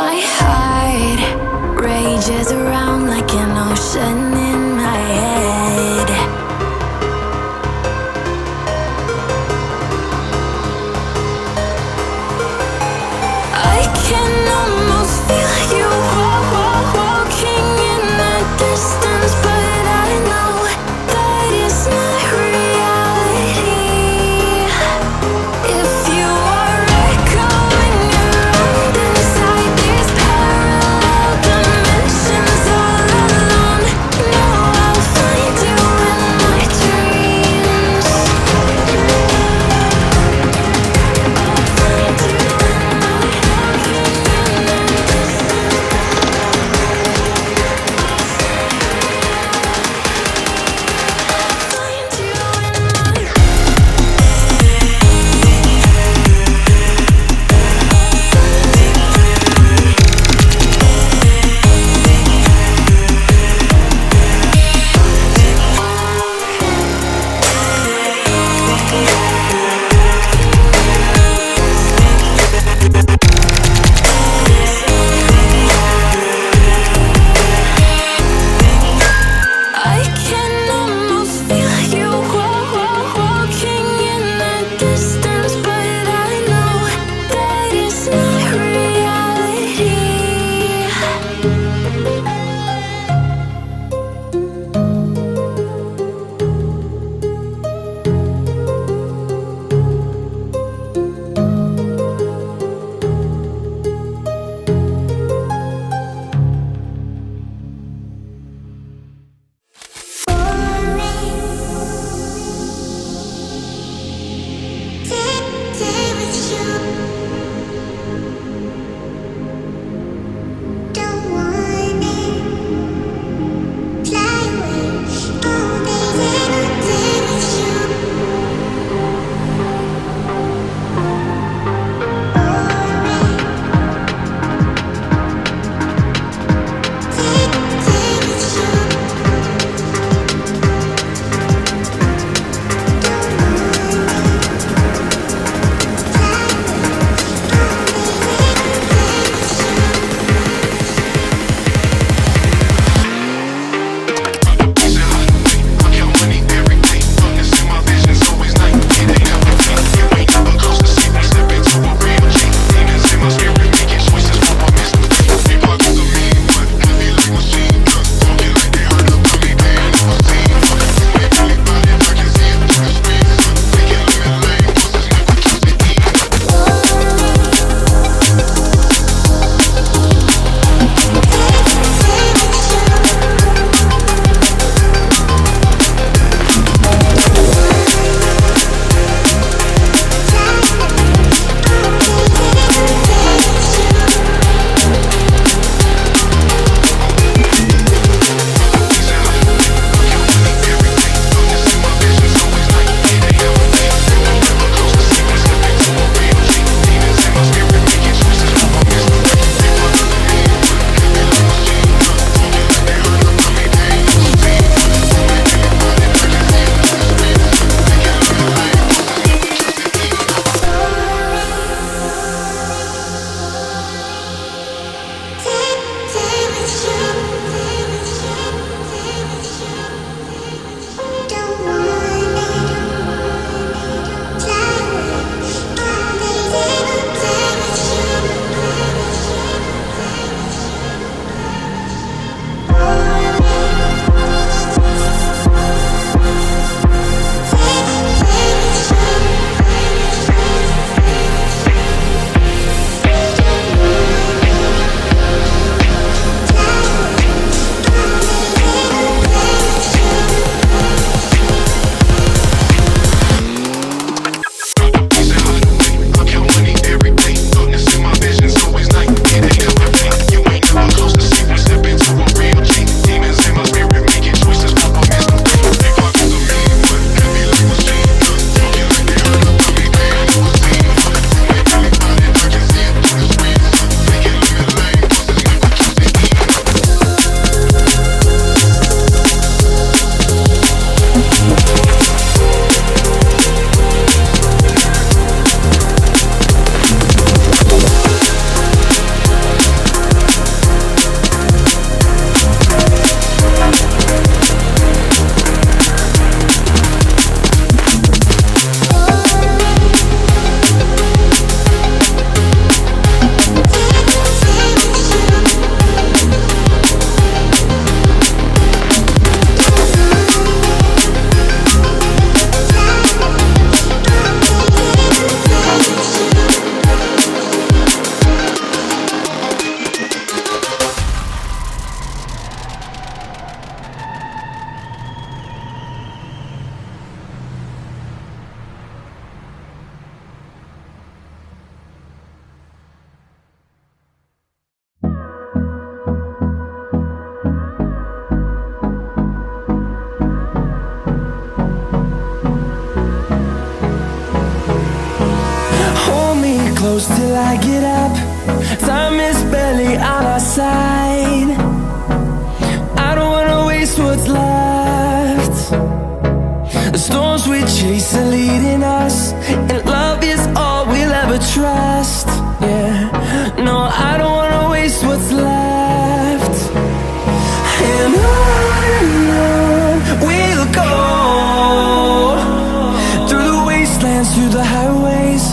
My heart rages around like an ocean in my head. I can almost feel you walking in the distance, but I know that it's not reality. If you are echoing around inside these parallel dimensions all alone, no close till I get up. Time is barely on our side. I don't wanna waste what's left. The storms we chase are leading us, and love is all we'll ever trust. Yeah, no, I don't wanna waste what's left. And on we'll go, through the wastelands, through the highways,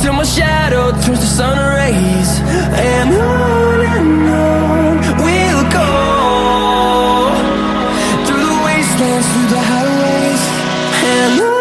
till my shadow turns to sun rays. And on we'll go, through the wastelands, through the highways, and on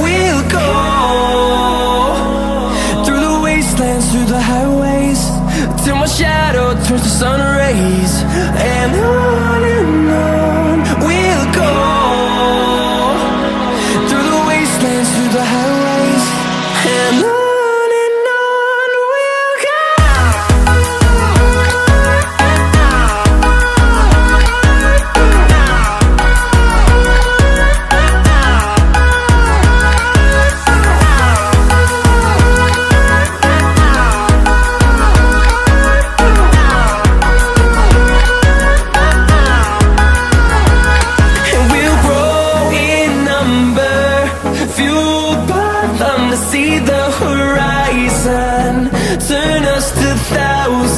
we'll go. Through the highways, till my shadow turns to sun rays. And on we'll go, through the wastelands, through the highways, and on. See the horizon turn us to thousands.